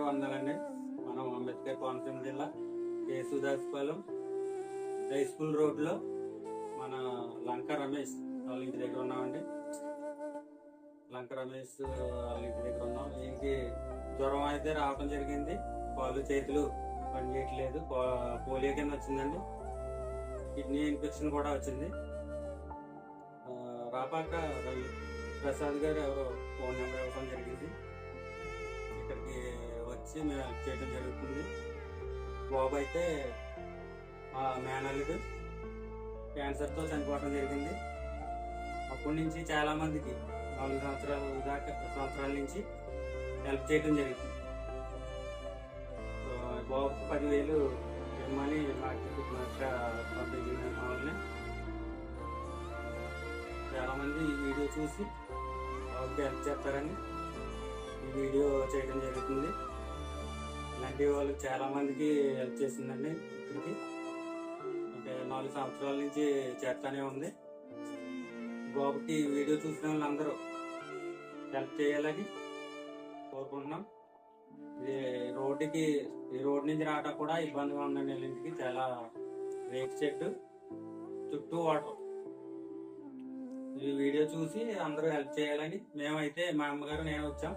వందలండి. మనం అంబేద్కర్ కోనసీమ జిల్లా కేసుదాస్పాలెం హై స్కూల్ రోడ్లో మన లంక రమేష్ వాళ్ళ ఇంటి దగ్గర ఉన్నామండి. లంక రమేష్ వాళ్ళ ఇంటి దగ్గర ఉన్నాం. ఈయనకి జ్వరం అయితే రావడం జరిగింది. కాళ్ళు చేతులు పని చేయట్లేదు. పోలియో కింద వచ్చిందండి. కిడ్నీ ఇన్ఫెక్షన్ కూడా వచ్చింది. రాపాక ప్రసాద్ గారు ఎవరో ఫోన్ నెంబర్ ఇవ్వడం జరిగింది. ఇక్కడికి వచ్చి మేము హెల్ప్ చేయడం జరుగుతుంది. బాబు అయితే మేనల్లుడు క్యాన్సర్తో చనిపోవడం జరిగింది. అప్పటి నుంచి చాలా మందికి 4 సంవత్సరాల నుంచి హెల్ప్ చేయడం జరిగింది. బాబు 10,000 ఇవ్వమని పంపించిన వాళ్ళని చాలా మంది ఈ వీడియో చూసి బాబుకి హెల్ప్ చేస్తారని ఈ వీడియో చేయడం జరుగుతుంది. ఇలాంటి వాళ్ళు చాలా మందికి హెల్ప్ చేసిందండి. ఇప్పటికి అంటే 4 సంవత్సరాల నుంచి చేస్తానే ఉంది. బాబుకి వీడియో చూసిన వాళ్ళందరూ హెల్ప్ చేయాలని కోరుకుంటున్నాం. ఈ రోడ్ నుంచి రావడం కూడా ఇబ్బందిగా ఉందండి. ఇంటికి చాలా రేక్ చెట్టు చుట్టూ వాటర్. ఈ వీడియో చూసి అందరూ హెల్ప్ చేయాలని మేమైతే మా అమ్మగారు నేను వచ్చాం.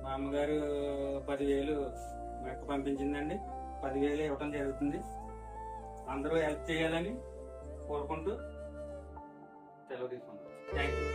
మా అమ్మగారు 10,000 మెక్క పంపించిందండి. 10,000 ఇవ్వటం జరుగుతుంది. అందరూ హెల్ప్ చేయాలని కోరుకుంటూ సెలవు తీసుకుంటాం. Thank you.